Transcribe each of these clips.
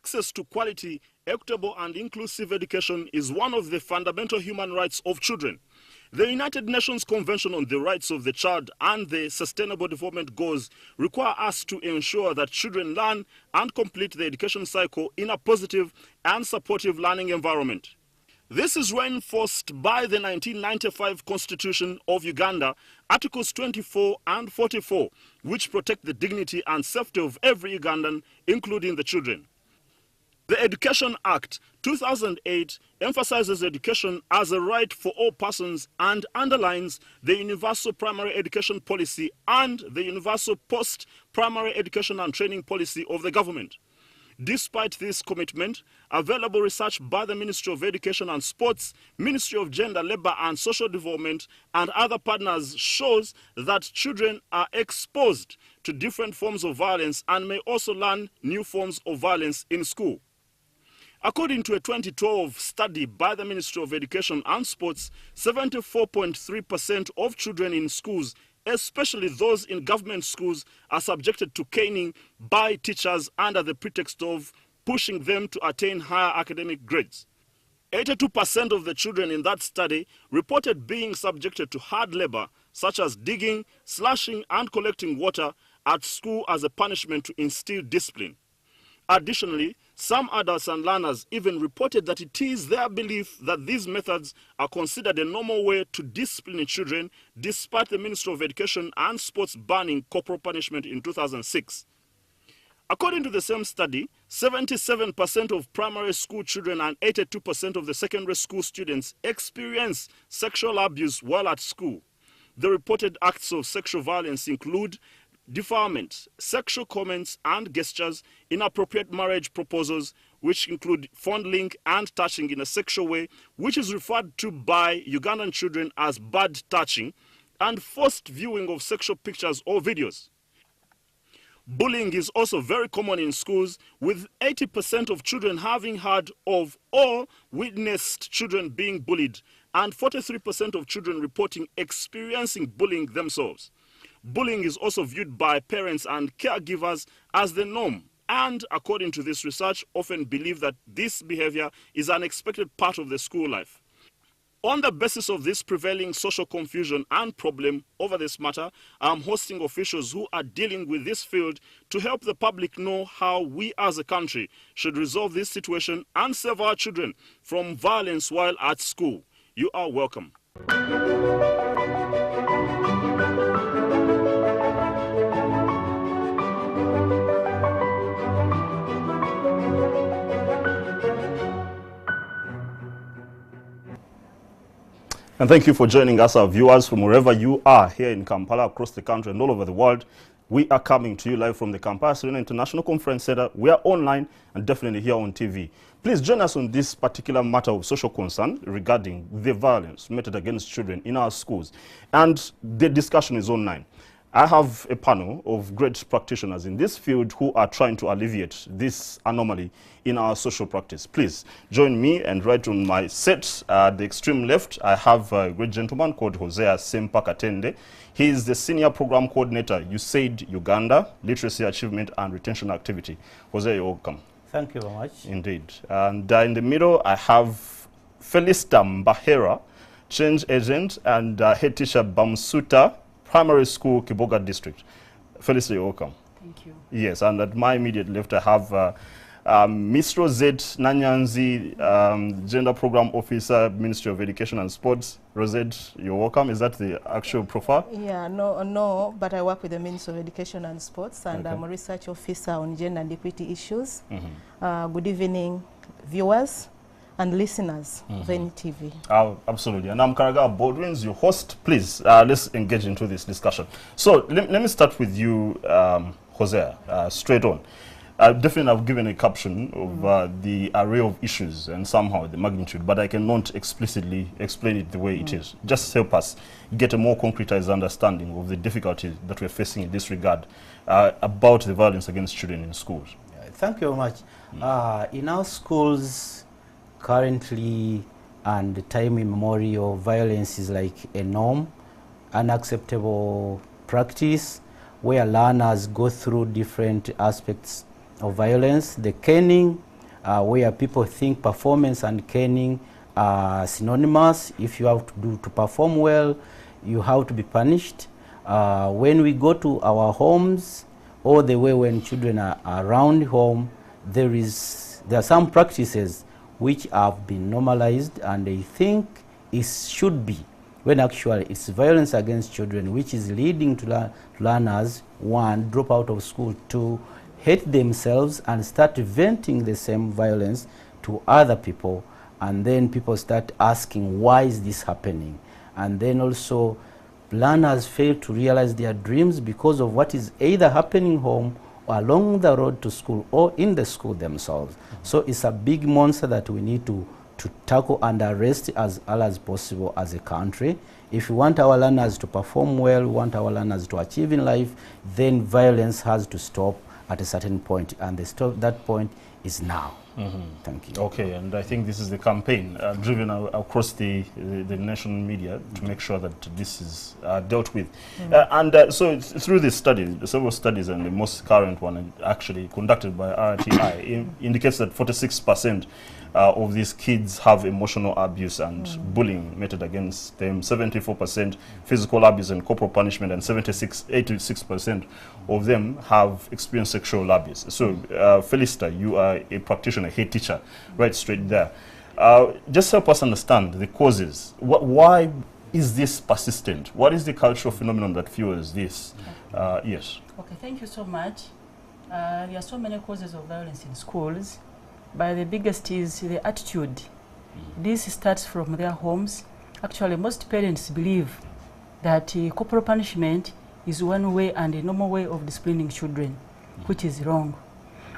access to quality, equitable and inclusive education is one of the fundamental human rights of children. The United Nations Convention on the Rights of the Child and the Sustainable Development Goals require us to ensure that children learn and complete the education cycle in a positive and supportive learning environment. This is reinforced by the 1995 Constitution of Uganda, Articles 24 and 44, which protect the dignity and safety of every Ugandan, including the children. The Education Act 2008 emphasizes education as a right for all persons and underlines the Universal Primary Education Policy and the Universal Post-Primary Education and Training Policy of the government. Despite this commitment, available research by the Ministry of Education and Sports, Ministry of Gender, Labour and Social Development and other partners shows that children are exposed to different forms of violence and may also learn new forms of violence in school. According to a 2012 study by the Ministry of Education and Sports, 74.3% of children in schools, especially those in government schools, are subjected to caning by teachers under the pretext of pushing them to attain higher academic grades. 82% of the children in that study reported being subjected to hard labor, such as digging, slashing, and collecting water at school as a punishment to instill discipline. Additionally, some adults and learners even reported that it is their belief that these methods are considered a normal way to discipline children, despite the Ministry of Education and Sports banning corporal punishment in 2006. According to the same study, 77% of primary school children and 82% of the secondary school students experience sexual abuse while at school. The reported acts of sexual violence include defilement, sexual comments and gestures, inappropriate marriage proposals, which include fondling and touching in a sexual way, which is referred to by Ugandan children as bad touching, and forced viewing of sexual pictures or videos. Bullying is also very common in schools, with 80% of children having heard of or witnessed children being bullied, and 43% of children reporting experiencing bullying themselves. Bullying is also viewed by parents and caregivers as the norm, and according to this research, often believe that this behavior is an expected part of the school life. On the basis of this prevailing social confusion and problem over this matter, I'm hosting officials who are dealing with this field to help the public know how we as a country should resolve this situation and save our children from violence while at school. You are welcome. And thank you for joining us, our viewers, from wherever you are here in Kampala, across the country and all over the world. We are coming to you live from the Kampala Serena International Conference Center. We are online and definitely here on TV. Please join us on this particular matter of social concern regarding the violence meted against children in our schools. And the discussion is online. I have a panel of great practitioners in this field who are trying to alleviate this anomaly in our social practice. Please join me, and right on my set, at the extreme left, I have a great gentleman called Hosea Sempakatende. He is the Senior Program Coordinator, USAID Uganda, Literacy Achievement and Retention Activity. Hosea, you're welcome. Thank you very much. Indeed. And in the middle, I have Felista Mbahera, Change Agent and Head Teacher Bamsuta Primary School, Kiboga District. Felicity, you're welcome. Thank you. Yes, and at my immediate left, I have Ms. Rosette Nanyanzi, Gender Program Officer, Ministry of Education and Sports. Rosette, you're welcome. Is that the actual profile? Yeah, no, but I work with the Ministry of Education and Sports, and I'm a research officer on gender and equity issues. Good evening, viewers and listeners of NTV. Absolutely. And I'm Karaga Baldwins, your host. Please, let's engage into this discussion. So let me start with you, Hosea, straight on. Definitely I've given a caption of the array of issues and somehow the magnitude, but I cannot explicitly explain it the way it is. Just help us get a more concretized understanding of the difficulties that we're facing in this regard about the violence against children in schools. Thank you very much. In our schools, currently and time immemorial, violence is like a norm, unacceptable practice, where learners go through different aspects of violence. The caning where people think performance and caning are synonymous. If you have to perform well, you have to be punished. When we go to our homes, or the way when children are around home, there are some practices which have been normalized, and they think it should be, when actually it's violence against children which is leading to learners, one, drop out of school, two, hate themselves and start venting the same violence to other people, and then people start asking, why is this happening? And then also learners fail to realize their dreams because of what is either happening home or along the road to school or in the school themselves. So it's a big monster that we need to tackle and arrest as early as possible as a country. If we want our learners to perform well, we want our learners to achieve in life, then violence has to stop at a certain point, and that point is now. Thank you. Okay, and I think this is the campaign driven across the national media to make sure that this is dealt with. So through this study, several studies, and the most current one actually conducted by RTI indicates that 46% of these kids have emotional abuse and bullying meted against them, 74% physical abuse and corporal punishment, and 86% of them have experienced sexual abuse. So, Felicita, you are a practitioner, a head teacher, right straight there. Just help us understand the causes. Why is this persistent? What is the cultural phenomenon that fuels this? Yes. Okay, thank you so much. There are so many causes of violence in schools, but the biggest is the attitude. This starts from their homes. Actually, most parents believe that corporal punishment is one way and a normal way of disciplining children, which is wrong.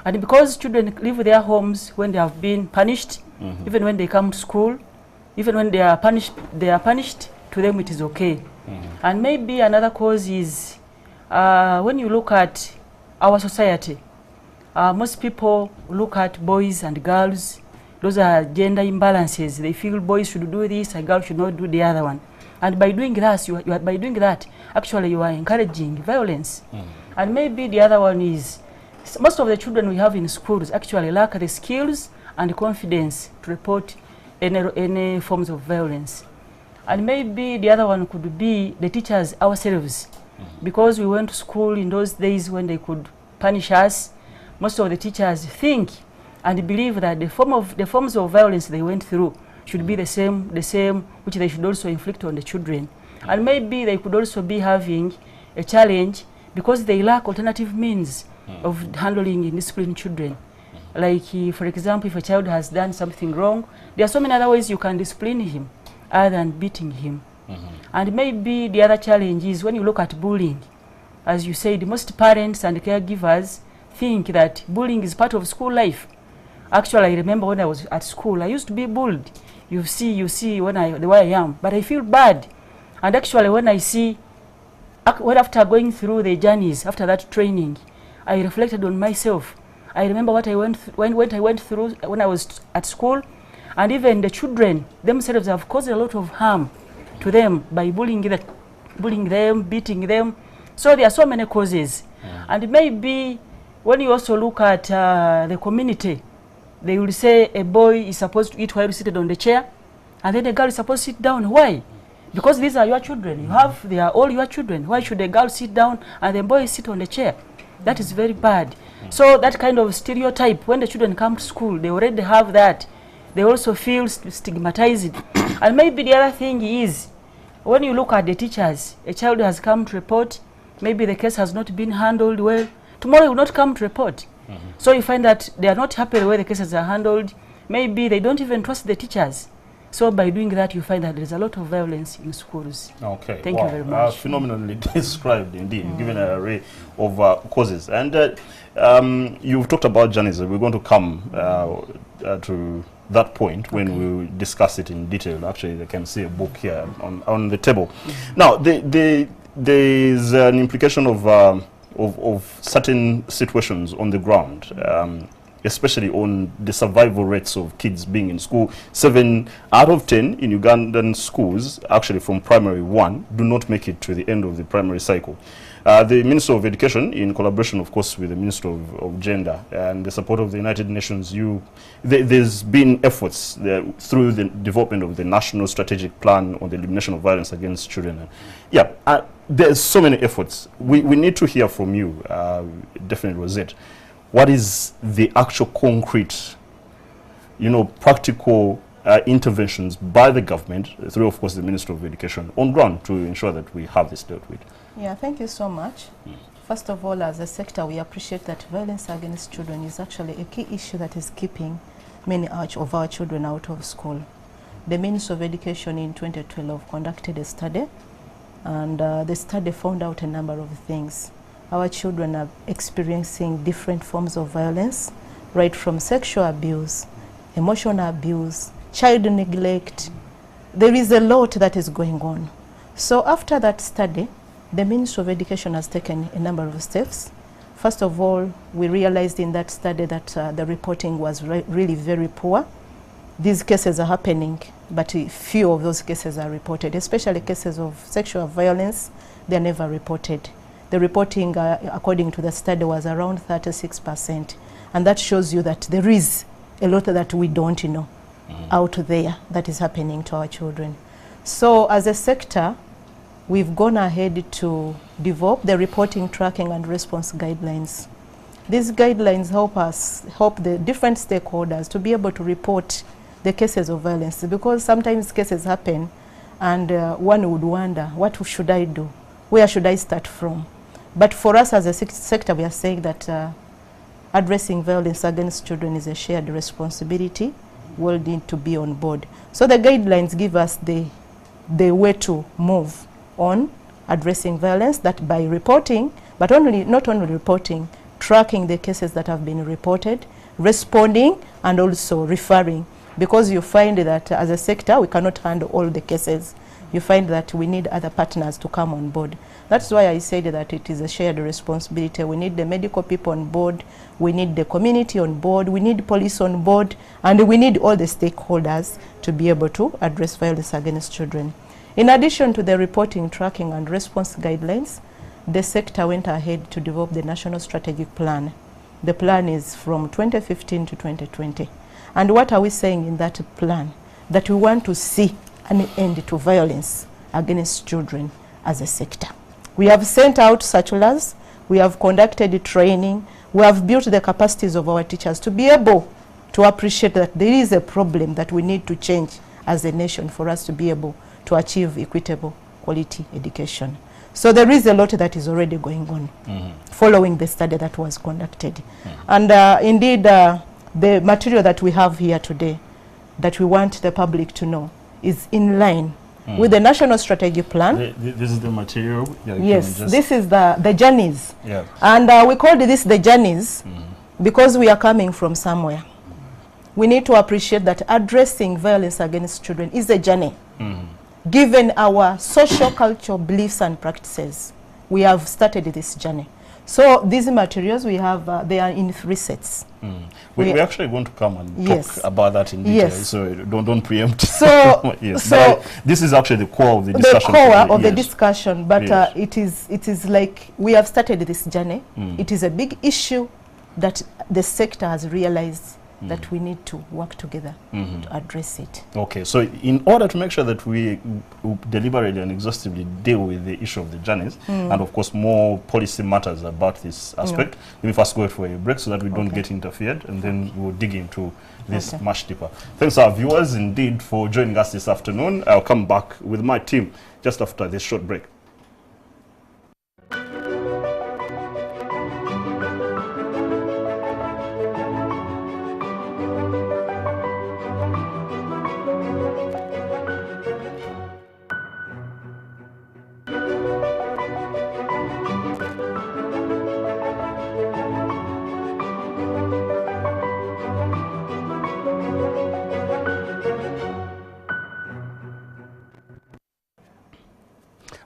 And because children leave their homes when they have been punished, even when they come to school, even when they are punished, to them it is okay. And maybe another cause is when you look at our society, most people look at boys and girls. Those are gender imbalances. They feel boys should do this, a girl should not do the other one. And by doing that, actually you are encouraging violence. And maybe the other one is, most of the children we have in schools actually lack the skills and confidence to report any forms of violence. And maybe the other one could be the teachers ourselves. Because we went to school in those days when they could punish us, most of the teachers think and believe that the forms of violence they went through should be the same which they should also inflict on the children. And maybe they could also be having a challenge because they lack alternative means of handling indisciplined children. Like, for example, if a child has done something wrong, there are so many other ways you can discipline him other than beating him. And maybe the other challenge is when you look at bullying. As you said, most parents and caregivers think that bullying is part of school life. Actually, I remember when I was at school, I used to be bullied. You see the way I am, but I feel bad. And actually, when I see, after going through the journeys, after that training, I reflected on myself. I remember what I went through when I was at school, and even the children themselves have caused a lot of harm to them by bullying them, beating them. So there are so many causes. And maybe when you also look at the community, they will say a boy is supposed to eat while seated on the chair, and then a girl is supposed to sit down. Why? Because these are your children. They are all your children. Why should a girl sit down and the boy sit on the chair? That is very bad. So that kind of stereotype, when the children come to school, they already have that. They also feel stigmatized. And maybe the other thing is, when you look at the teachers, a child has come to report, maybe the case has not been handled well. Tomorrow he will not come to report. So you find that they are not happy the way the cases are handled. Maybe they don't even trust the teachers. So by doing that, you find that there is a lot of violence in schools. Okay. Thank you very much. Phenomenally described, indeed, given an array of causes. And you've talked about journalism. We're going to come to that point when we discuss it in detail. Actually, I can see a book here on the table. Now, there is an implication of certain situations on the ground. especially on the survival rates of kids being in school. 7 out of 10 in Ugandan schools, actually from primary 1, do not make it to the end of the primary cycle. The Minister of Education, in collaboration, of course, with the Minister of Gender and the support of the United Nations, there's been efforts through the development of the National Strategic Plan on the Elimination of Violence Against Children. There's so many efforts. We need to hear from you, definitely, Rosette. What is the actual concrete, practical interventions by the government, through, of course, the Minister of Education, on ground to ensure that we have this dealt with? Yeah, thank you so much. First of all, as a sector, we appreciate that violence against children is actually a key issue that is keeping many of our children out of school. The Ministry of Education in 2012 conducted a study, and the study found out a number of things. Our children are experiencing different forms of violence, right from sexual abuse, emotional abuse, child neglect. There is a lot that is going on. So after that study, the Ministry of Education has taken a number of steps. First of all, we realized in that study that the reporting was really very poor. These cases are happening, but few of those cases are reported, especially cases of sexual violence. They're never reported. The reporting, according to the study, was around 36%. And that shows you that there is a lot that we don't know out there that is happening to our children. So as a sector, we've gone ahead to develop the reporting, tracking, and response guidelines. These guidelines help the different stakeholders to be able to report the cases of violence, because sometimes cases happen and one would wonder, what should I do? Where should I start from? But for us as a sector, we are saying that addressing violence against children is a shared responsibility. We'll need to be on board. So the guidelines give us the way to move on addressing violence, that by reporting, but not only reporting, tracking the cases that have been reported, responding, and also referring. Because you find that as a sector, we cannot handle all the cases. You find that we need other partners to come on board. That's why I said that it is a shared responsibility. We need the medical people on board, we need the community on board, we need police on board, and we need all the stakeholders to be able to address violence against children. In addition to the reporting, tracking, and response guidelines, the sector went ahead to develop the National Strategic Plan. The plan is from 2015 to 2020. And what are we saying in that plan? That we want to see an end to violence against children as a sector. We have sent out circulars, we have conducted training, we have built the capacities of our teachers to be able to appreciate that there is a problem that we need to change as a nation for us to be able to achieve equitable quality education. So there is a lot that is already going on following the study that was conducted. And indeed, the material that we have here today that we want the public to know is in line with the National Strategic Plan. This is the material? Yes, this is the journeys. Yeah. And we called this the journeys because we are coming from somewhere. We need to appreciate that addressing violence against children is a journey. Given our social cultural beliefs and practices, we have started this journey. So these materials we have, they are in 3 sets. We actually want to come and talk about that in detail, so don't preempt. So, so this is actually the core of the discussion. The core of the discussion, but it is like we have started this journey. It is a big issue that the sector has realized that we need to work together to address it. Okay, so in order to make sure that we deliberately and exhaustively deal with the issue of the journeys, and of course more policy matters about this aspect, let me first go for a break so that we don't get interfered, and then we'll dig into this much deeper. Thanks our viewers indeed for joining us this afternoon. I'll come back with my team just after this short break.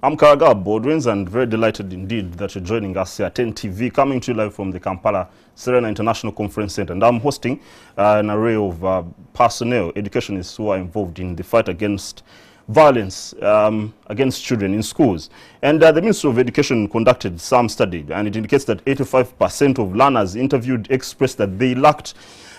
I'm Karaga Baldwins, and very delighted indeed that you're joining us here at 10 TV, coming to you live from the Kampala Serena International Conference Center. And I'm hosting an array of personnel, educationists who are involved in the fight against violence against children in schools. And the Ministry of Education conducted some study, and it indicates that 85% of learners interviewed expressed that they lacked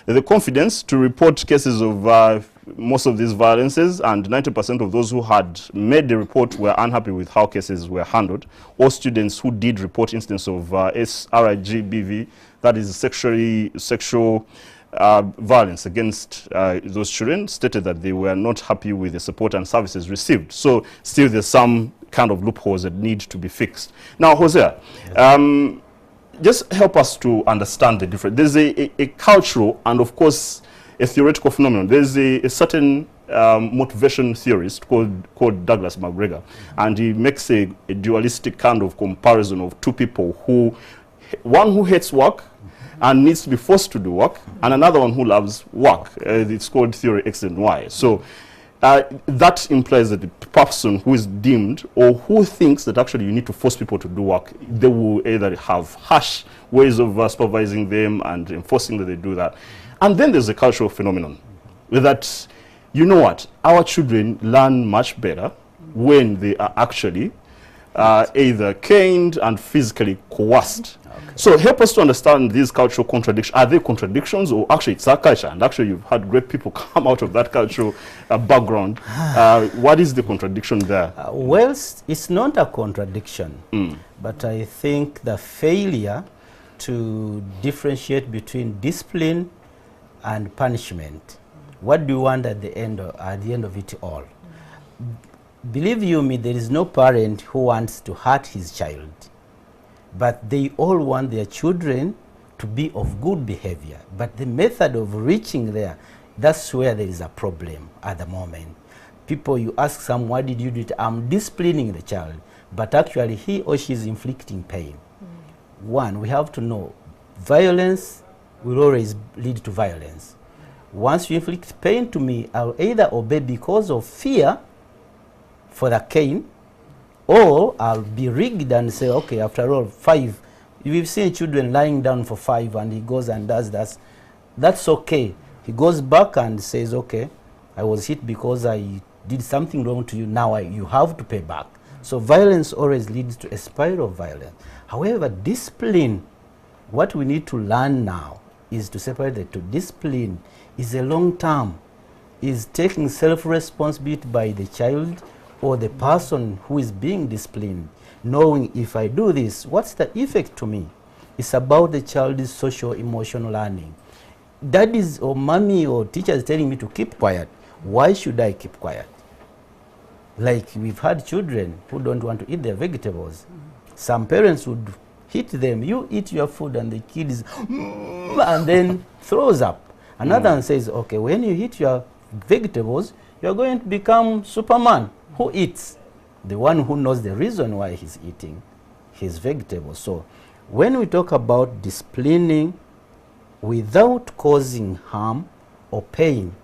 the confidence to report cases of most of these violences, and 90% of those who had made the report were unhappy with how cases were handled. All students who did report instances of SRIGBV, that is sexual violence against those children, stated that they were not happy with the support and services received. So still there's some kind of loopholes that need to be fixed. Now, Hosea, just help us to understand the difference. There's a cultural and, of course, a theoretical phenomenon. There's a certain motivation theorist called Douglas McGregor, and he makes a dualistic kind of comparison of two people one who hates work and needs to be forced to do work, and another one who loves work. It's called theory X and Y. So that implies that the person who is deemed or who thinks that actually you need to force people to do work, they will either have harsh ways of supervising them and enforcing that they do that. And then there's a cultural phenomenon that, you know what, our children learn much better when they are actually either caned and physically coerced. Okay. So help us to understand these cultural contradictions. Are they contradictions, or actually it's our culture, and actually you've had great people come out of that cultural background? What is the contradiction there? Well, it's not a contradiction, but I think the failure to differentiate between discipline and punishment. What do you want at the end of it all? Believe you me, there is no parent who wants to hurt his child, but they all want their children to be of good behavior. But the method of reaching there, that's where there is a problem at the moment. People, you ask some, why did you do it? I'm disciplining the child, but actually he or she is inflicting pain. One, we have to know, violence will always lead to violence. Once you inflict pain to me, I'll either obey because of fear for the cane, or I'll be rigged and say, okay, after all, 5. We've seen children lying down for 5 and he goes and does that. That's okay. He goes back and says, okay, I was hit because I did something wrong to you. Now you have to pay back. So violence always leads to a spiral of violence. However, discipline, what we need to learn now is to separate the two. Discipline is a long term, is taking self-responsibility by the child or the person who is being disciplined, knowing if I do this, what's the effect to me? It's about the child's social emotional learning. Daddies or mommy or teachers telling me to keep quiet. Why should I keep quiet? Like we've had children who don't want to eat their vegetables. Some parents would hit them, you eat your food, and the kid is and then throws up. Another one says, okay, when you eat your vegetables, you're going to become Superman. Who eats? The one who knows the reason why he's eating his vegetables. So when we talk about disciplining without causing harm or pain,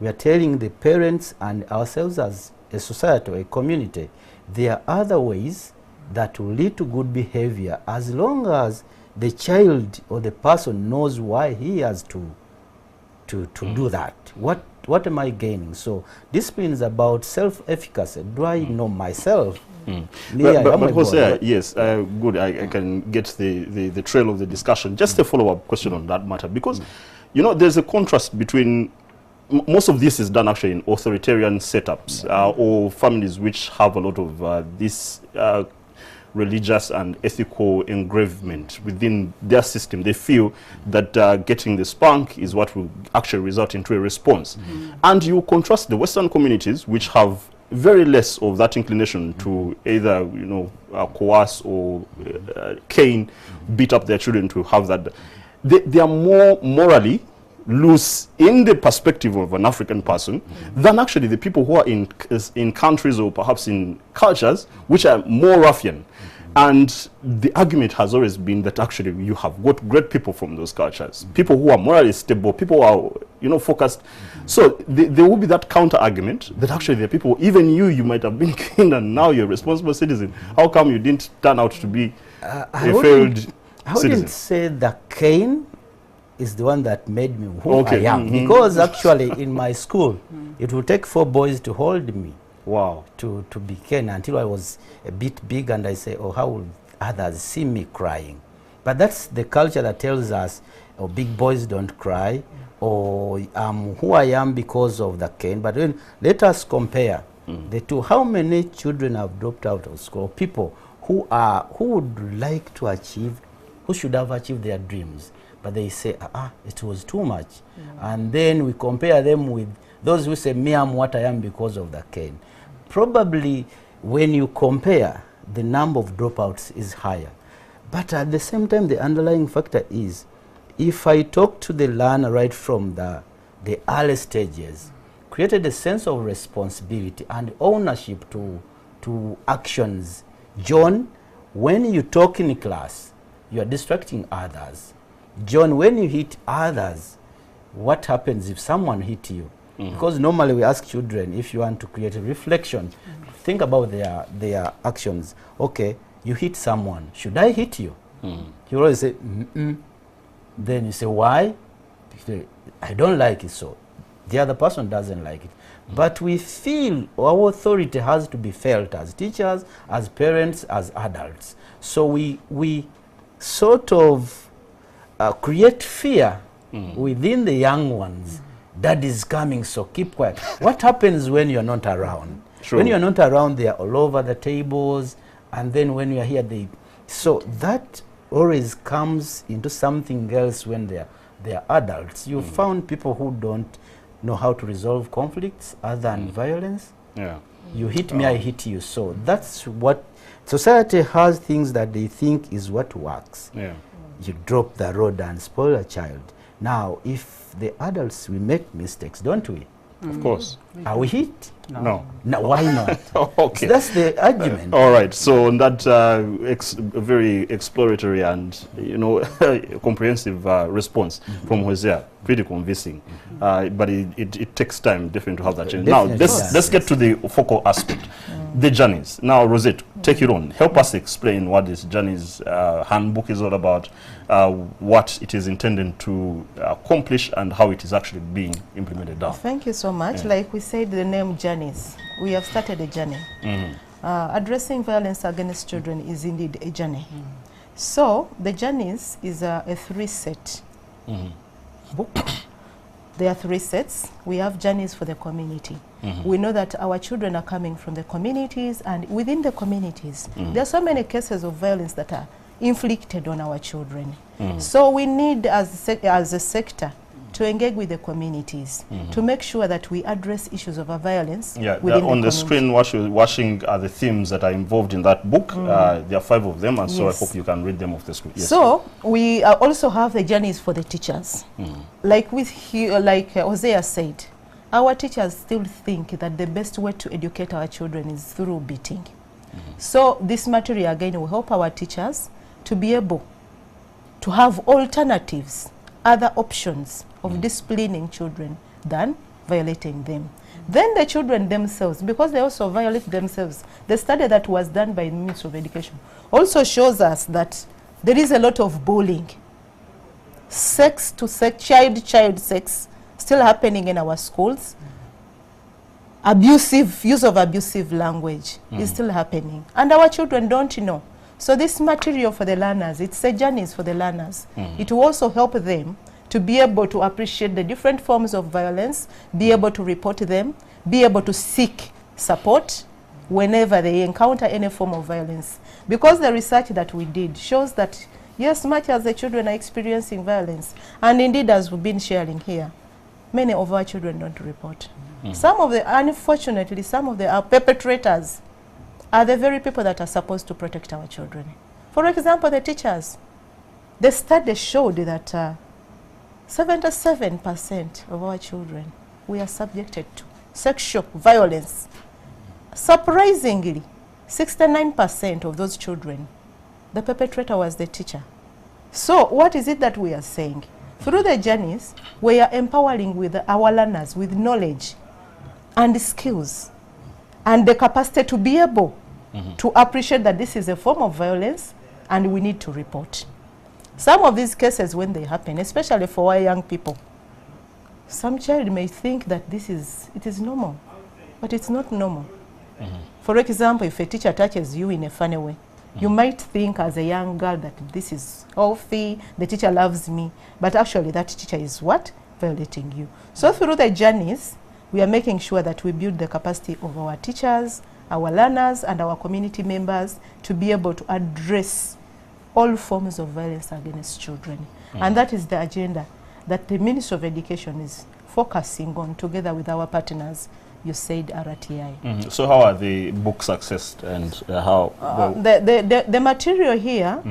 we are telling the parents and ourselves as a society or a community, there are other ways that will lead to good behavior as long as the child or the person knows why he has to do that. What am I gaining? So discipline is about self-efficacy. Do I know myself? But Hosea, yes, good. I can get the trail of the discussion. Just a follow-up question on that matter, because you know there's a contrast between most of this is done actually in authoritarian setups or families which have a lot of this religious and ethical engravement within their system. They feel that getting the spank is what will actually result into a response. And you contrast the Western communities, which have very less of that inclination to either, you know, coerce or cane, beat up their children to have that. They are more morally loose in the perspective of an African person than actually the people who are in countries or perhaps in cultures which are more ruffian. And the argument has always been that actually you have got great people from those cultures, people who are morally stable, people who are, you know, focused. So there will be that counter argument that actually there are people, even you might have been keen and now you're a responsible citizen. How come you didn't turn out to be a failed citizen? I wouldn't say the cane is the one that made me who I am. Because actually in my school, it would take 4 boys to hold me. Wow. To be cane until I was a bit big, and I say, oh, how will others see me crying? But that's the culture that tells us, oh, big boys don't cry, or who I am because of the cane. But then let us compare the two. How many children have dropped out of school? People who would like to achieve, who should have achieved their dreams, but they say, it was too much. And then we compare them with those who say, me, I'm what I am because of the cane. Probably when you compare, the number of dropouts is higher. But at the same time, the underlying factor is, if I talk to the learner right from the early stages, created a sense of responsibility and ownership to actions. John, when you talk in class, you are distracting others. John, when you hit others, what happens if someone hit you? Because normally we ask children, if you want to create a reflection, think about their actions. Okay, you hit someone. Should I hit you? You always say, Then you say, why? Because I don't like it, so the other person doesn't like it. But we feel our authority has to be felt as teachers, as parents, as adults. So we sort of create fear within the young ones. Dad is coming, so keep quiet. What happens when you're not around? When you're not around, they are all over the tables, and then when you're here, so that always comes into something else when they're adults. You found people who don't know how to resolve conflicts other than violence. You hit me, I hit you. So that's what society has, things that they think is what works. You drop the road and spoil a child. Now, if the adults, we make mistakes, don't we? Of course. Are we hit? No. No, why not? Okay. So that's the argument. All right. So on that very exploratory and, you know, comprehensive response from Hosea, pretty convincing. But it takes time, definitely, to have that change. Now, let's get to the focal aspect, the journeys. Now, Rosette, take it on. Help us explain what this journeys handbook is all about, what it is intended to accomplish, and how it is actually being implemented now. Thank you so much. Like we said, the name journeys. We have started a journey. Addressing violence against children is indeed a journey. So the journeys is a 3-set book. There are 3 sets. We have journeys for the community. We know that our children are coming from the communities, and within the communities, there are so many cases of violence that are inflicted on our children. So we need, as a sector, to engage with the communities to make sure that we address issues of violence. Within on the screen, watching are the themes that are involved in that book. There are 5 of them, and so I hope you can read them off the screen. So we also have the journeys for the teachers. Like Hosea said, our teachers still think that the best way to educate our children is through beating. So this material again will help our teachers to be able to have alternatives, other options of disciplining children than violating them. Then the children themselves, because they also violate themselves, the study that was done by the Ministry of Education also shows us that there is a lot of bullying, sex to sex, child sex still happening in our schools. Use of abusive language is still happening, and our children don't know. So this material for the learners, it's a journeys for the learners. It will also help them to be able to appreciate the different forms of violence, be able to report them, be able to seek support whenever they encounter any form of violence. Because the research that we did shows that, yes, much as the children are experiencing violence, and indeed as we've been sharing here, many of our children don't report. Unfortunately, some of our perpetrators are the very people that are supposed to protect our children. For example, the teachers. The study showed that 77% of our children we are subjected to sexual violence. Surprisingly, 69% of those children the perpetrator was the teacher. So what is it that we are saying? Through the journeys, we are empowering with our learners with knowledge and skills and the capacity to be able to appreciate that this is a form of violence and we need to report. Some of these cases, when they happen, especially for our young people, some child may think that it is normal, but it's not normal. For example, if a teacher touches you in a funny way, you might think as a young girl that this is healthy, the teacher loves me, but actually that teacher is what? Violating you. So through the journeys, we are making sure that we build the capacity of our teachers, our learners, and our community members to be able to address all forms of violence against children. And that is the agenda that the Ministry of Education is focusing on together with our partners, USAID RTI. So how are the books accessed and how? The material here,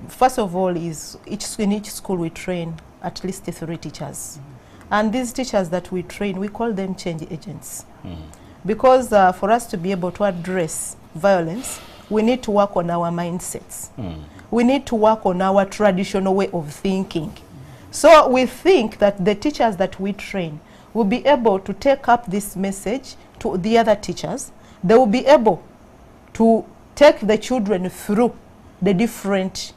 first of all is in each school we train at least 3 teachers. And these teachers that we train, we call them change agents. Because for us to be able to address violence, we need to work on our mindsets. We need to work on our traditional way of thinking. So we think that the teachers that we train will be able to take up this message to the other teachers. They will be able to take the children through the different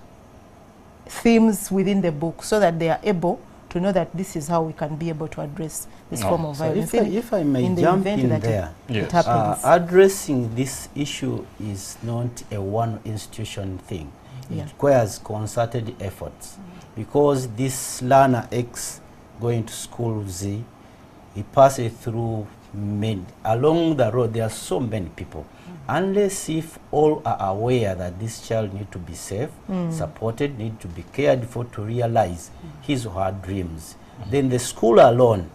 themes within the book so that they are able to know that this is how we can be able to address this form of violence. If I may jump in there, it happens. Addressing this issue is not a one institution thing. It requires concerted efforts, because this learner X going to school Z, he passes through many. Along the road, there are so many people. Unless if all are aware that this child needs to be safe, supported, need to be cared for to realize his or her dreams, then the school alone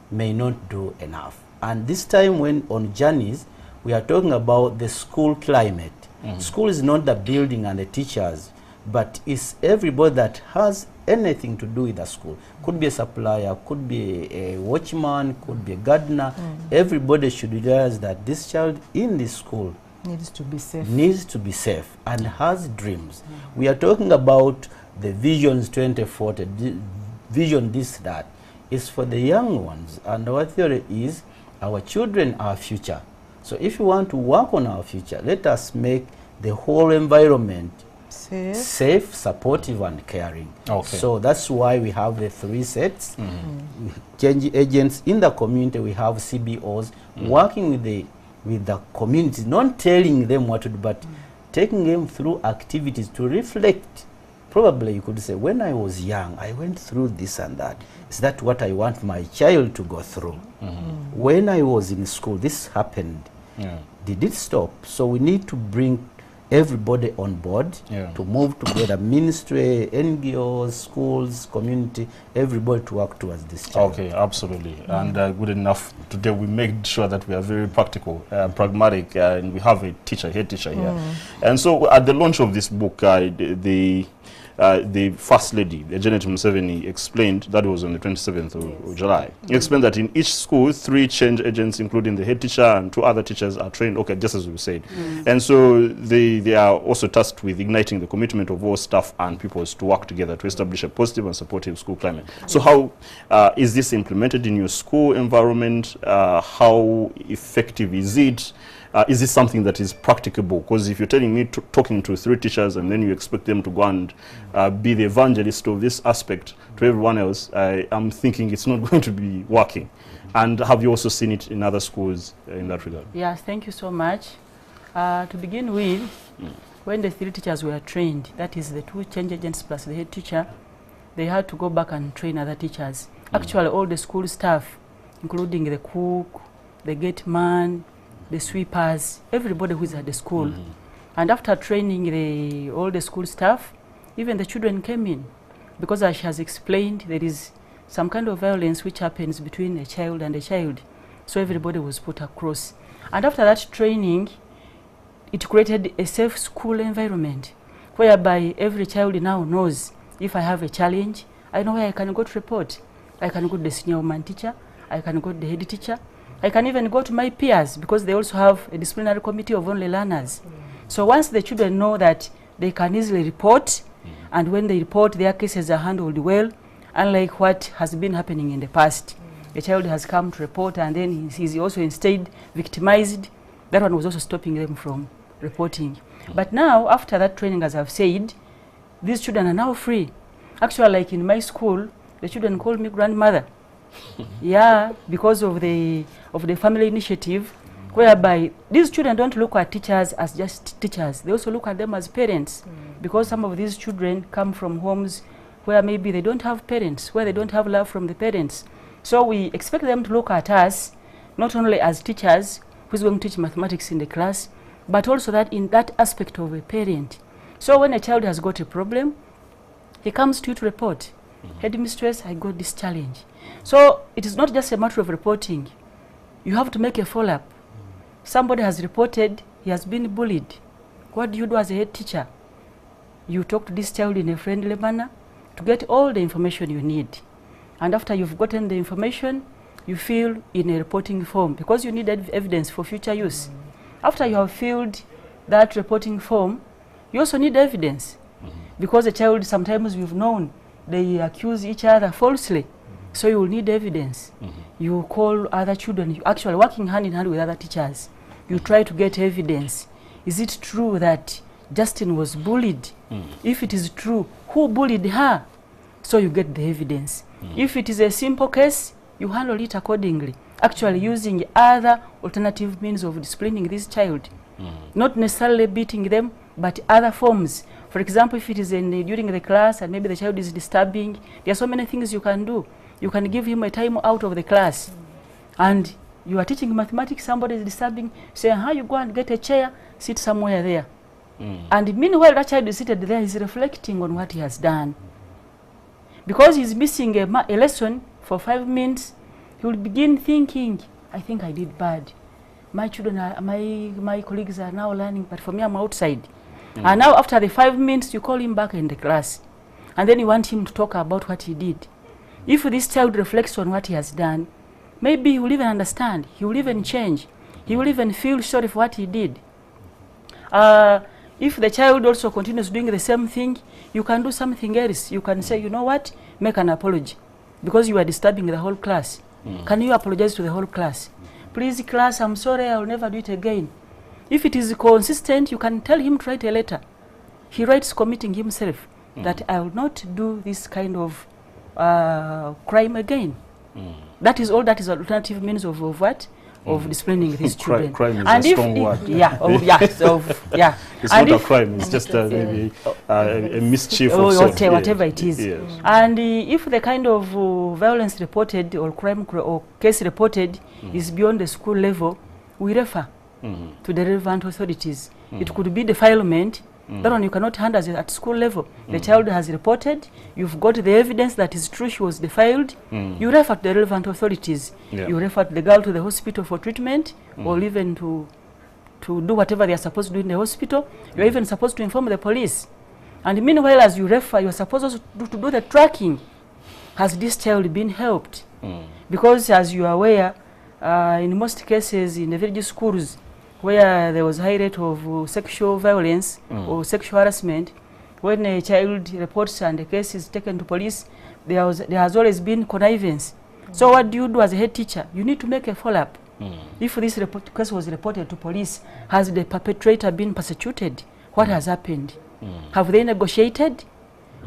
may not do enough. And this time when on journeys, we are talking about the school climate. School is not the building and the teachers, but it's everybody that has anything to do with the school. Could be a supplier, could be a watchman, could be a gardener. Everybody should realize that this child in this school needs to be safe and has dreams. We are talking about the visions 2040, vision this, that. It's for the young ones, and our theory is our children are our future. So if you want to work on our future, let us make the whole environment safe, supportive, and caring. So that's why we have the 3 sets. Change agents in the community. We have CBOs working with the community, not telling them what to do, but taking them through activities to reflect. Probably you could say, when I was young, I went through this and that. Is that what I want my child to go through? When I was in school, this happened. Did it stop? So we need to bring everybody on board to move together, ministry, NGOs, schools, community, everybody to work towards this child. Okay, absolutely. And good enough, today we make sure that we are very practical, pragmatic, and we have a head teacher here. And so at the launch of this book, the First Lady, Janet Museveni, explained, that was on the 27th of July, explained that in each school, 3 change agents, including the head teacher and 2 other teachers, are trained, just as we said. And so they are also tasked with igniting the commitment of all staff and pupils to work together to establish a positive and supportive school climate. So how is this implemented in your school environment? How effective is it? Is this something that is practicable? Because if you're telling me talking to 3 teachers and then you expect them to go and be the evangelist of this aspect to everyone else, I'm thinking it's not going to be working. And have you also seen it in other schools in that regard? Yes, thank you so much. To begin with, when the 3 teachers were trained, that is the 2 change agents plus the head teacher, they had to go back and train other teachers. Actually, all the school staff, including the cook, the gate man, the sweepers, everybody who is at the school. And after training all the school staff, even the children came in. Because as she has explained, there is some kind of violence which happens between a child and a child. So everybody was put across. And after that training, it created a safe school environment, whereby every child now knows, if I have a challenge, I know where I can go to report. I can go to the senior woman teacher, I can go to the head teacher, I can even go to my peers, because they also have a disciplinary committee of only learners. So once the children know that they can easily report, and when they report, their cases are handled well, unlike what has been happening in the past. A child has come to report and then he's also instead victimized. That one was also stopping them from reporting. But now, after that training, as I've said, these children are now free. Actually, like in my school, the children call me grandmother. Yeah, because of the family initiative, whereby these children don't look at teachers as just teachers. They also look at them as parents, because some of these children come from homes where maybe they don't have parents, where they don't have love from the parents. So we expect them to look at us not only as teachers who's going to teach mathematics in the class, but also that in that aspect of a parent. So when a child has got a problem, he comes to you to report. Headmistress, I got this challenge. So it is not just a matter of reporting. You have to make a follow-up. Somebody has reported he has been bullied. What do you do as a head teacher? You talk to this child in a friendly manner to get all the information you need. And after you've gotten the information, you fill in a reporting form, because you need evidence for future use. After you have filled that reporting form, you also need evidence. Because a child, sometimes we've known, they accuse each other falsely. So you will need evidence. You call other children, you actually working hand in hand with other teachers. You try to get evidence. Is it true that Justin was bullied? If it is true, who bullied her? So you get the evidence. If it is a simple case, you handle it accordingly, actually using other alternative means of disciplining this child. Not necessarily beating them, but other forms. For example, if it is during the class and maybe the child is disturbing, there are so many things you can do. You can give him a time out of the class. And you are teaching mathematics, somebody is disturbing, say, you go and get a chair, sit somewhere there. And meanwhile, that child is seated there, he's reflecting on what he has done. Because he's missing a lesson for 5 minutes, he will begin thinking, I think I did bad. My children, my colleagues are now learning, but for me, I'm outside. And now after the 5 minutes, you call him back in the class. And then you want him to talk about what he did. If this child reflects on what he has done, maybe he will even understand. He will even change. He will even feel sorry for what he did. If the child also continues doing the same thing, you can do something else. You can say, you know what, make an apology. Because you are disturbing the whole class. Can you apologize to the whole class? Please, class, I'm sorry, I will never do it again. If it is consistent, you can tell him to write a letter. He writes committing himself that I will not do this kind of crime again. That is all. That is alternative means of what? Of disciplining these children. Crime is a strong word. It's and not a crime, it's just maybe a mischief of sort. Whatever it is. Yes. And if the kind of violence reported or crime or case reported is beyond the school level, we refer to the relevant authorities. It could be defilement. That one you cannot handle at school level. The child has reported, you've got the evidence that is true she was defiled, you refer to the relevant authorities. You refer the girl to the hospital for treatment, or even to do whatever they are supposed to do in the hospital. You're even supposed to inform the police. And meanwhile, as you refer, you're supposed also to do the tracking. Has this child been helped? Because as you are aware, in most cases in the village schools, where there was high rate of sexual violence or sexual harassment, when a child reports and the case is taken to police, there has always been connivance. So what do you do as a head teacher? You need to make a follow-up. If this case was reported to police, has the perpetrator been persecuted? What has happened? Have they negotiated?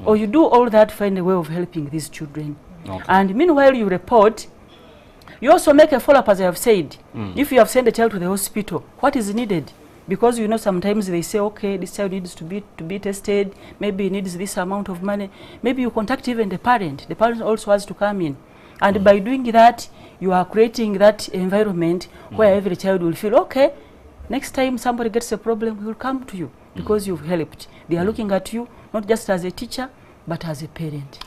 Or you do all that, find a way of helping these children. And meanwhile you report, you also make a follow-up, as I have said. If you have sent a child to the hospital, what is needed? Because you know sometimes they say, okay, this child needs to be tested, maybe he needs this amount of money. Maybe you contact even the parent. The parent also has to come in. And by doing that, you are creating that environment where every child will feel, okay, next time somebody gets a problem, we will come to you because you've helped. They are looking at you not just as a teacher, but as a parent.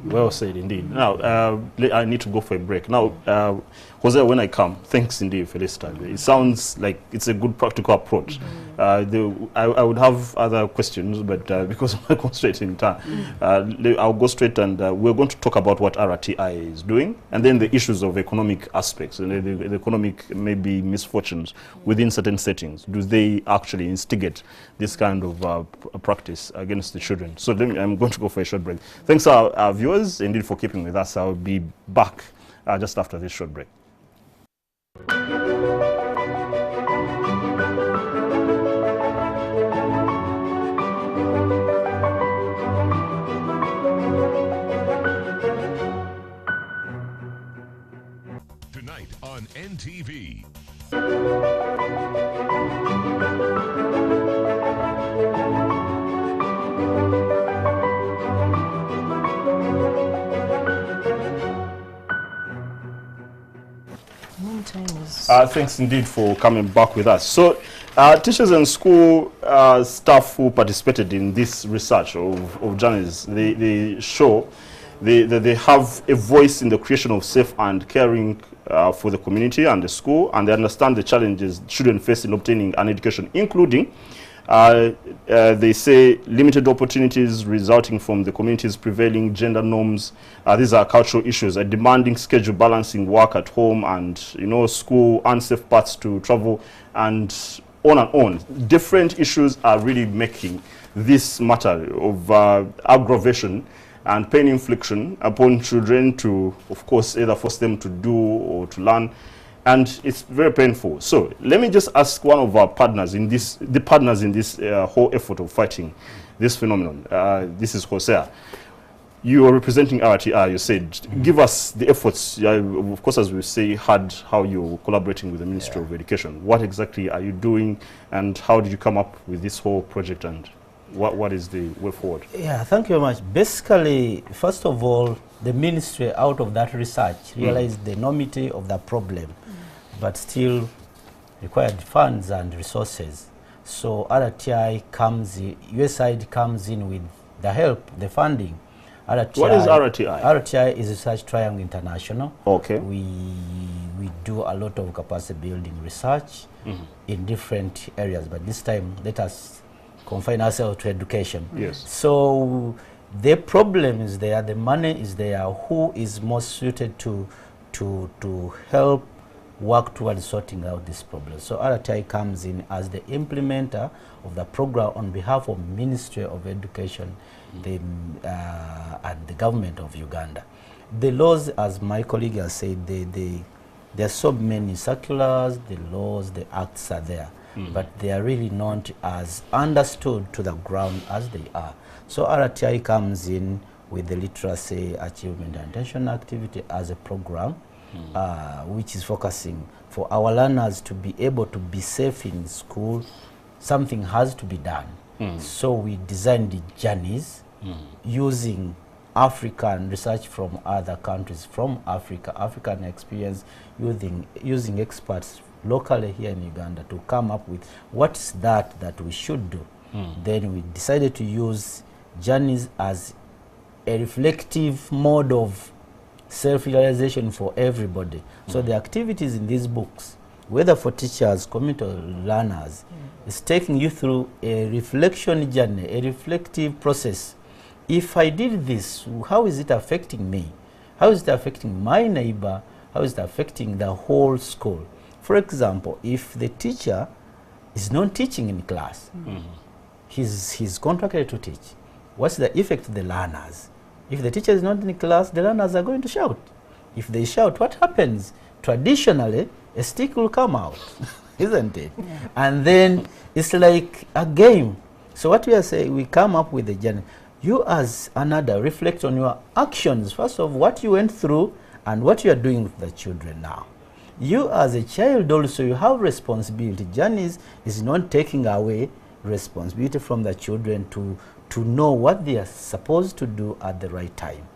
Well said indeed. Now, I need to go for a break. Now, Jose, when I come, thanks indeed for this time. It sounds like it's a good practical approach. I would have other questions, but because of my constraint in time, I'll go straight, and we're going to talk about what RTI is doing, and then the issues of economic aspects and the economic maybe misfortunes within certain settings. Do they actually instigate this kind of practice against the children? So I'm going to go for a short break. Thanks our viewers indeed for keeping with us. I'll be back just after this short break. Tonight on NTV. Thanks indeed for coming back with us. So, teachers and school staff who participated in this research of journeys, they show they have a voice in the creation of safe and caring for the community and the school, and they understand the challenges children face in obtaining an education, including they say limited opportunities resulting from the community's prevailing gender norms. These are cultural issues, a demanding schedule balancing work at home and school, unsafe paths to travel, and on. Different issues are really making this matter of aggravation and pain infliction upon children to, of course, either force them to do or to learn. And it's very painful. So let me just ask one of our partners in this, whole effort of fighting this phenomenon. This is Hosea. You are representing RTI, you said. Give us the efforts. Of course, as we say, how you're collaborating with the Ministry of Education. What exactly are you doing, and how did you come up with this whole project, and what is the way forward? Yeah, thank you very much. Basically, first of all, the ministry, out of that research, realized the enormity of the problem, but still required funds and resources. So RTI comes in, USAID comes in with the help, the funding. RTI, what is RTI? RTI is Research Triangle International. Okay. We do a lot of capacity building research in different areas, but this time let us confine ourselves to education. Yes. So the problem is there, the money is there. Who is most suited to help work towards sorting out this problem? So RTI comes in as the implementer of the program on behalf of Ministry of Education and the government of Uganda. The laws, as my colleague has said, there are so many circulars, the laws, the acts are there, but they are really not as understood to the ground as they are. So RTI comes in with the Literacy Achievement and Attention Activity as a program, which is focusing for our learners to be able to be safe in school. Something has to be done. So we designed the journeys using African research from other countries, from Africa, African experience, using experts locally here in Uganda to come up with what's that we should do. Then we decided to use journeys as a reflective mode of self-realization for everybody. So the activities in these books, whether for teachers, community learners, is taking you through a reflection journey, a reflective process. If I did this, how is it affecting me? How is it affecting my neighbor? How is it affecting the whole school? For example, if the teacher is not teaching in class, he's contracted to teach, what's the effect on the learners? If the teacher is not in class, the learners are going to shout. If they shout, what happens? Traditionally, a stick will come out, isn't it? And then it's like a game. So what we are saying, we come up with a journey. You as another reflect on your actions, first of what you went through and what you are doing with the children now. You as a child also, you have responsibility. Journeys is not taking away responsibility from the children to know what they are supposed to do at the right time.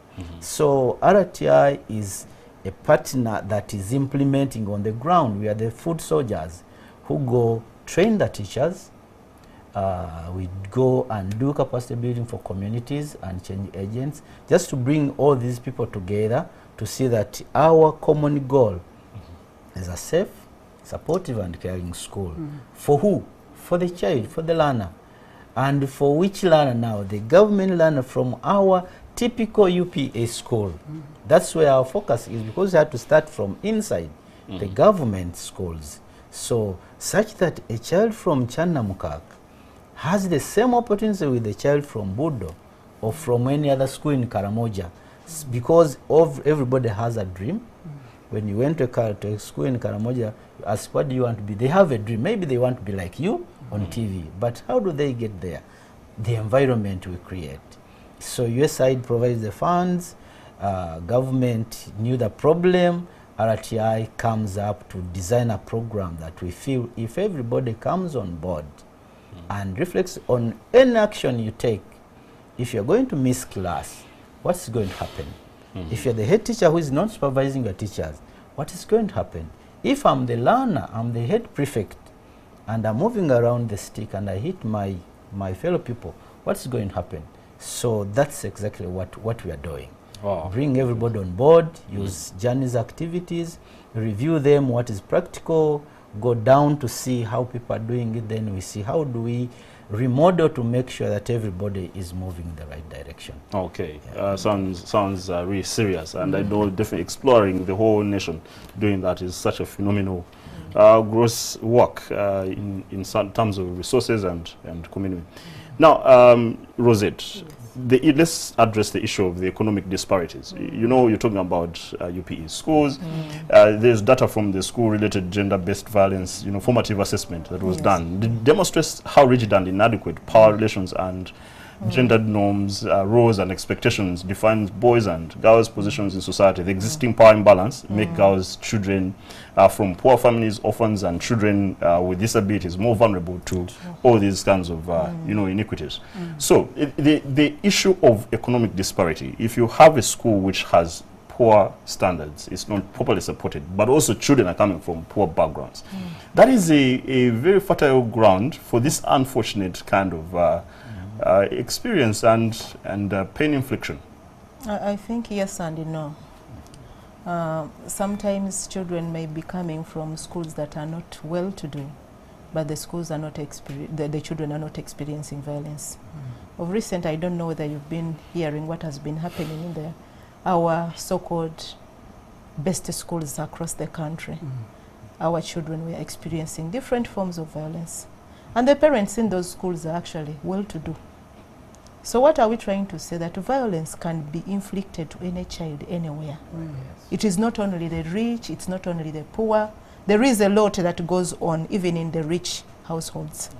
So RTI is a partner that is implementing on the ground. We are the foot soldiers who go train the teachers. We go and do capacity building for communities and change agents, just to bring all these people together to see that our common goal is a safe, supportive and caring school. For who? for the child, for the learner. And for which learner now? The government learner from our typical UPA school. That's where our focus is, because we have to start from inside the government schools. So such that a child from Chanamukak has the same opportunity with the child from Budo or from any other school in Karamoja, because everybody has a dream. When you went to a school in Karamoja, you ask, what do you want to be? They have a dream. Maybe they want to be like you on TV. But how do they get there? The environment we create. So USAID provides the funds, government knew the problem, RTI comes up to design a program that we feel if everybody comes on board and reflects on any action you take, if you're going to miss class, what's going to happen? If you're the head teacher who is not supervising your teachers, what is going to happen? If I'm the learner, I'm the head prefect, and I'm moving around the stick and I hit my fellow people, what's going to happen? So that's exactly what we are doing. Wow. Bring everybody on board, use Journey's activities, review them, what is practical, go down to see how people are doing it, then we see how do we remodel to make sure that everybody is moving in the right direction. Okay, sounds really serious, and I know definitely exploring the whole nation doing that is such a phenomenal gross work in some terms of resources and community. Now, Rosette, let's address the issue of the economic disparities. You know, you're talking about UPE schools. There's data from the school-related gender-based violence, formative assessment that was done. It demonstrates how rigid and inadequate power relations and gendered norms, roles and expectations define boys' and girls' positions in society. The existing power imbalance make girls, children from poor families, orphans and children with disabilities more vulnerable to all these kinds of inequities. So the issue of economic disparity, if you have a school which has poor standards, it's not properly supported, but also children are coming from poor backgrounds, that is a very fertile ground for this unfortunate kind of experience and pain infliction. I think yes and no. Sometimes children may be coming from schools that are not well-to-do, but the schools are not the children are not experiencing violence. Of recent, I don't know whether you've been hearing what has been happening in our so-called best schools across the country. Our children were experiencing different forms of violence, and the parents in those schools are actually well-to-do. So what are we trying to say? That violence can be inflicted to any child anywhere. It is not only the rich, it's not only the poor. There is a lot that goes on even in the rich households.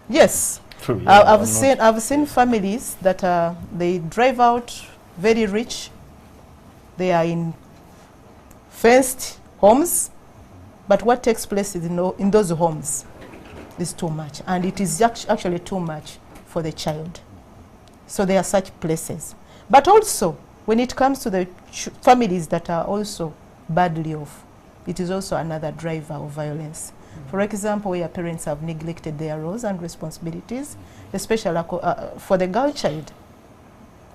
Yes. True, yeah, I've seen families that they drive out very rich. They are in fenced homes, but what takes place is in those homes is too much, and it is actually too much for the child. So there are such places. But also, when it comes to the families that are also badly off, it is also another driver of violence. For example, where parents have neglected their roles and responsibilities, especially for the girl child,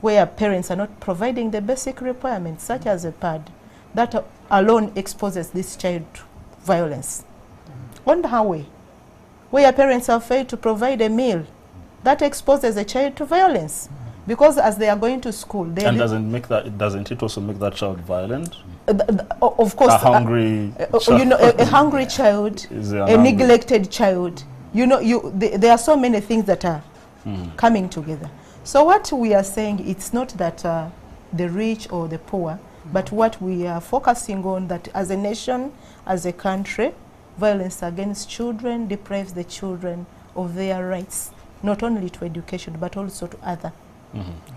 where parents are not providing the basic requirements, such as a pad, that alone exposes this child to violence. On the way, where parents have failed to provide a meal, that exposes a child to violence, because as they are going to school, they doesn't it also make that child violent? Of course, a hungry child. A hungry child, a neglected child. There are so many things that are coming together. So what we are saying, it's not that the rich or the poor, but what we are focusing on, that as a nation, as a country, violence against children deprives the children of their rights, not only to education, but also to other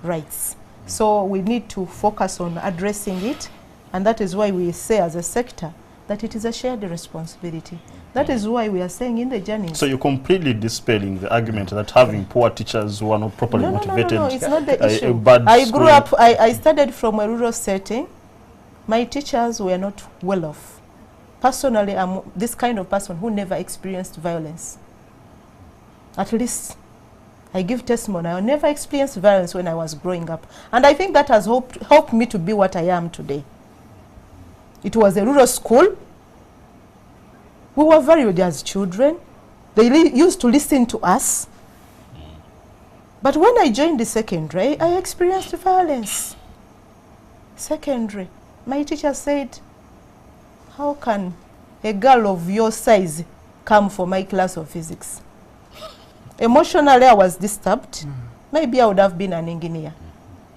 rights. So we need to focus on addressing it, and that is why we say as a sector that it is a shared responsibility. That is why we are saying in the journey. So you're completely dispelling the argument that having poor teachers who are not properly motivated. No, it's not the issue. I grew up, I studied from a rural setting. My teachers were not well off. Personally, I'm this kind of person who never experienced violence. At least I give testimony. I never experienced violence when I was growing up. And I think that has helped me to be what I am today. It was a rural school. We were valued as children. They used to listen to us. But when I joined the secondary, I experienced violence. Secondary. My teacher said, how can a girl of your size come for my class of physics? Emotionally, I was disturbed. Maybe I would have been an engineer.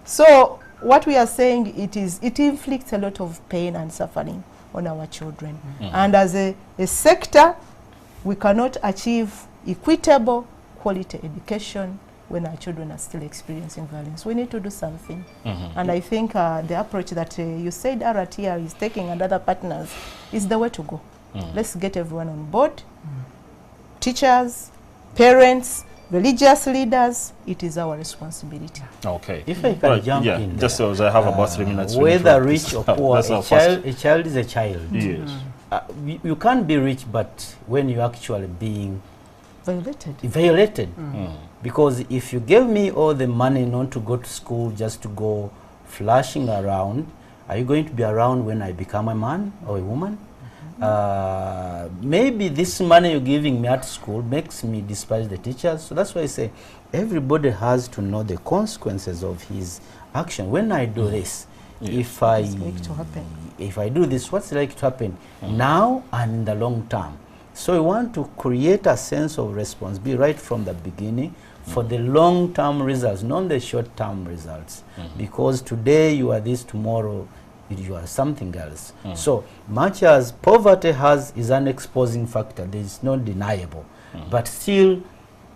So what we are saying, it inflicts a lot of pain and suffering on our children. And as a sector, we cannot achieve equitable quality education when our children are still experiencing violence. We need to do something. And I think the approach that USAID RTI is taking and other partners is the way to go. Let's get everyone on board. Teachers, parents, religious leaders, it is our responsibility. Okay. If I can jump in just as I have about 3 minutes. Whether rich or poor, a child is a child. Yes. You can't be rich, but when you're actually being violated. Because if you gave me all the money not to go to school, just to go flashing around, are you going to be around when I become a man or a woman? Maybe this money you're giving me at school makes me despise the teachers. So that's why I say everybody has to know the consequences of his action. When I do this, if I do this, what's like to happen now and in the long term? So we want to create a sense of responsibility right from the beginning for the long-term results, not the short-term results. Because today you are this, tomorrow you are something else. So much as poverty is an exposing factor, there is no deniable. But still,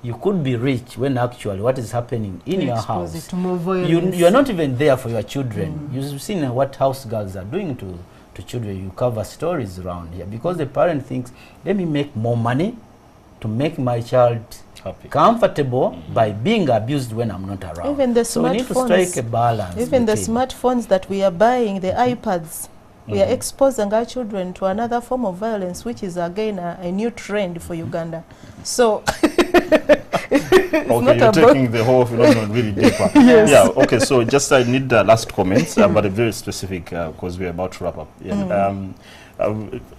you could be rich when actually what is happening in your house, you are not even there for your children. You've seen what house girls are doing to children. You cover stories around here because the parent thinks, let me make more money to make my child comfortable by being abused when I'm not around. Even the so we need to strike a balance. Even the smartphones that we are buying, the iPads, we are exposing our children to another form of violence, which is again a new trend for Uganda. So okay, you're taking the whole phenomenon really deeper. Yes. Yeah, okay, so just I need the last comments, but a very specific, because we're about to wrap up.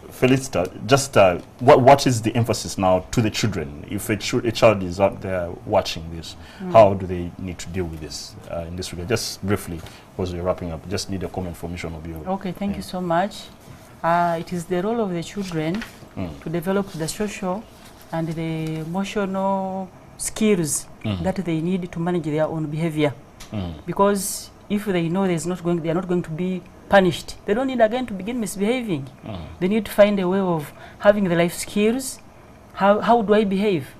Felicita, just what is the emphasis now to the children? If a child is out there watching this, how do they need to deal with this in this regard? Just briefly, because we're wrapping up, just need a comment from each one of you. Okay, thank you so much. It is the role of the children to develop the social and the emotional skills that they need to manage their own behavior. Because if they know they are not going to be punished, they don't need again to begin misbehaving. They need to find a way of having the life skills. How do I behave?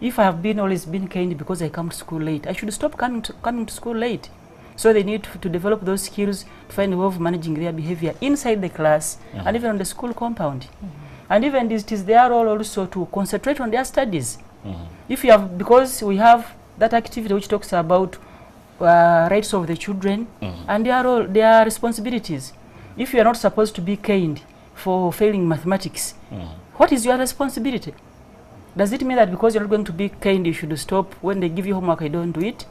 If I have always been kind because I come to school late, I should stop coming to school late. So they need to develop those skills to find a way of managing their behavior inside the class and even on the school compound. And even it is their role also to concentrate on their studies. If you have, because we have that activity which talks about rights of the children and their responsibilities. If you are not supposed to be caned for failing mathematics, what is your responsibility? Does it mean that because you're not going to be caned, you should stop when they give you homework, you don't do it?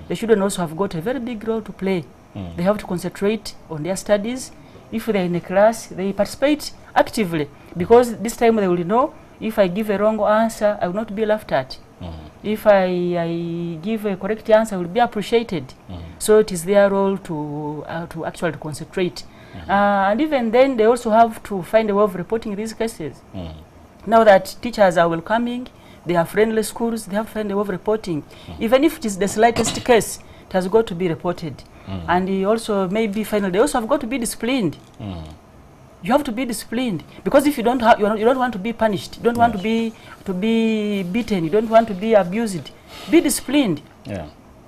The children also have got a very big role to play. They have to concentrate on their studies. If they're in a class, they participate actively, because this time they will know if I give a wrong answer, I will not be laughed at. If I give a correct answer, I will be appreciated. So it is their role to actually concentrate. And even then, they also have to find a way of reporting these cases. Now that teachers are welcoming, they are friendly schools, they have to find a way of reporting. Even if it is the slightest case, it has got to be reported. And also, maybe finally, they also have got to be disciplined. You have to be disciplined, because if you don't have, you don't want to be punished, you don't want to be beaten, you don't want to be abused. Be disciplined.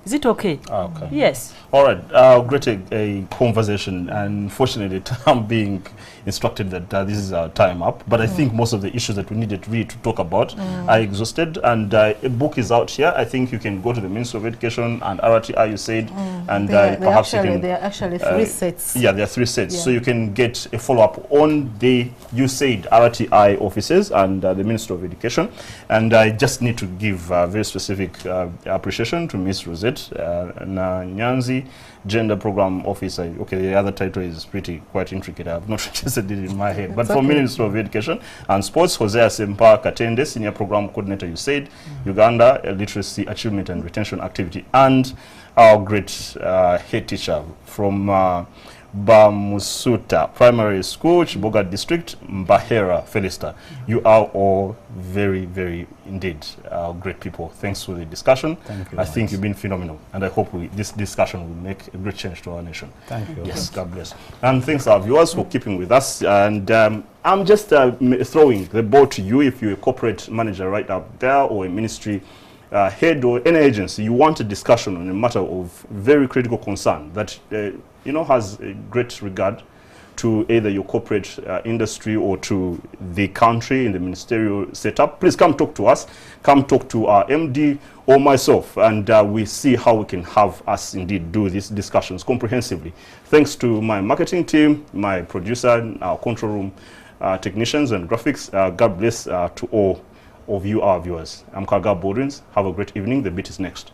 Is it okay? Okay. Yes. All right. Great a conversation. And fortunately, I'm being instructed that this is our time up. But I think most of the issues that we needed really to talk about are exhausted. And a book is out here. I think you can go to the Ministry of Education and RTI, you said, and perhaps you can. There are actually 3 sets. Yeah, there are 3 sets. So you can get a follow-up on the USAID RTI offices and the Ministry of Education. And I just need to give very specific appreciation to Ms. Rosette Bridget Nyanzi, Gender Program Officer. Okay, the other title is quite intricate. I have not registered it in my head. But for Ministry of Education and Sports, Hosea Sempa Katende, Senior Program Coordinator, USAID Uganda, Literacy Achievement and Retention Activity, and our great head teacher from Bamusuta Primary School, Chiboga District, Mbahera Felista. You are all very, very indeed great people. Thanks for the discussion. Thank you. I think you've been phenomenal, and I hope this discussion will make a great change to our nation. Thank you. Yes, God bless. And thanks our viewers for keeping with us. And I'm just throwing the ball to you. If you're a corporate manager right up there, or a ministry head, or any agency, you want a discussion on a matter of very critical concern that has a great regard to either your corporate industry or to the country in the ministerial setup, please come talk to us. Come talk to our MD or myself, and we see how we can have us indeed do these discussions comprehensively. Thanks to my marketing team, my producer, our control room technicians and graphics. God bless to all of you, our viewers. I'm Karga Baldwins. Have a great evening. The beat is next.